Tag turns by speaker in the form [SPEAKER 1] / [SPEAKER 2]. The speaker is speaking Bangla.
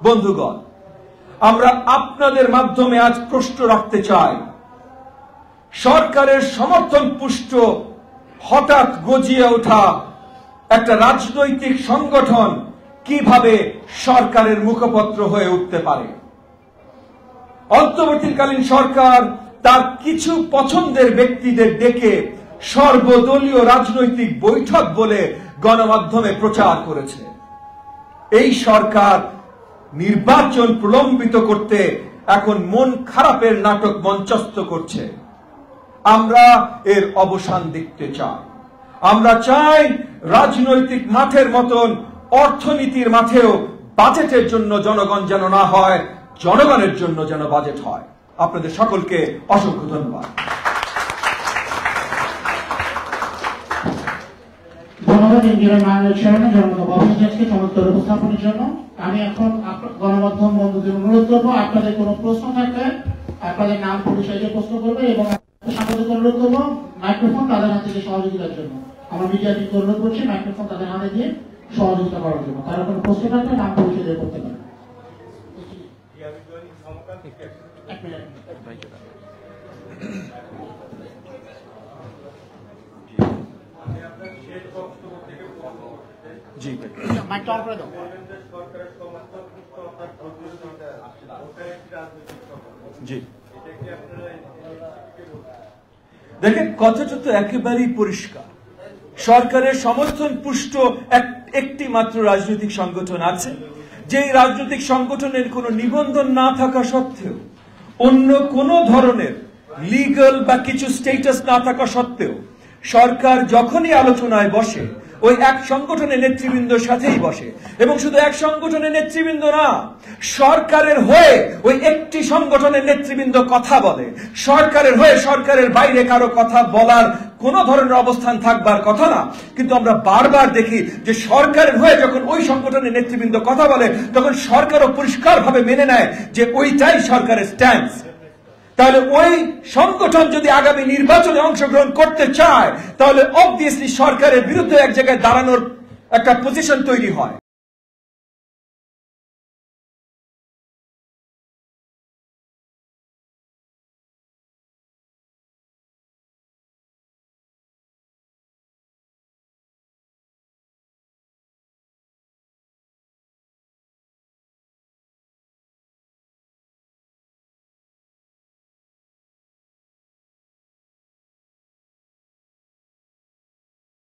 [SPEAKER 1] বন্ধুগণ, আমরা আপনাদের মাধ্যমে আজ প্রশ্ন রাখতে চাই, সরকারের সমর্থন পুষ্ট হঠাৎ গজিয়ে ওঠা একটা রাজনৈতিক সংগঠন কিভাবে সরকারের মুখপত্র হয়ে উঠতে পারে? অন্তর্বর্তীকালীন সরকার তার কিছু পছন্দের ব্যক্তিদের ডেকে সর্বদলীয় রাজনৈতিক বৈঠক বলে গণমাধ্যমে প্রচার করেছে। এই সরকার নির্বাচন প্রলম্বিত করতে এখন মন খারাপের নাটক মঞ্চস্থ করছে। আমরা এর অবসান দেখতে চাই। আমরা চাই রাজনৈতিক মাঠের মতন অর্থনীতির মাঠেও বাজেটের জন্য জনগণ যেন না হয়, জনগণের জন্য যেন বাজেট হয়। আপনাদের সকলকে অসংখ্য ধন্যবাদ।
[SPEAKER 2] ধন্যবাদ ইন্ডিয়ার মাননীয় চেয়ারম্যান জনতা বাবুজাজকে চমৎকার উপস্থাপনের জন্য। আমি এখন গণমাধ্যম বন্ধুদের অনুরোধ করবো, আপনাদের কোনো প্রশ্ন থাকলে আপনাদের নাম পরিচয় দিয়ে প্রশ্ন করবে এবং সাংবাদিক অনুরোধ করবো মাইক্রোফোন তাদের হাতে দিয়ে সহযোগিতার জন্য। আমার মিডিয়া টিমকে অনুরোধ করছি মাইক্রোফোন তাদের হাতে দিয়ে সহযোগিতা করার জন্য। তারা কোনো প্রশ্ন থাকলে নাম পরিচয় দিয়ে করতে পারে।
[SPEAKER 1] দেখেন, কথাটা তো একেবারেই পরিষ্কার। সরকারের সমর্থন পুষ্ট একটি মাত্র রাজনৈতিক সংগঠন আছে, যে রাজনৈতিক সংগঠনের কোনো নিবন্ধন না থাকা সত্ত্বেও, অন্য কোনো ধরনের লিগ্যাল বা কিছু স্ট্যাটাস না থাকা সত্ত্বেও সরকার যখনই আলোচনায় বসে ওই এক সংগঠনের নেতৃবৃন্দর সাথেই বসে, এবং শুধু এক সংগঠনের নেতৃবৃন্দ না, সরকারের হয়ে ওই একটি সংগঠনের নেতৃবৃন্দ কথা বলে। সরকারের হয়ে সরকারের বাইরে কারো কথা বলার কোন ধরনের অবস্থান থাকবার কথা না, কিন্তু আমরা বারবার দেখি যে সরকারের হয়ে যখন ওই সংগঠনের নেতৃবৃন্দ কথা বলে তখন সরকারও পরিষ্কারভাবে মেনে নেয় যে ওইটাই সরকারের স্ট্যান্স। তাহলে ওই সংগঠন যদি আগামী নির্বাচনে অংশগ্রহণ করতে চায় তাহলে অবভিয়াসলি সরকারের বিরুদ্ধে এক জায়গায় দাঁড়ানোর একটা পজিশন তৈরি হয়।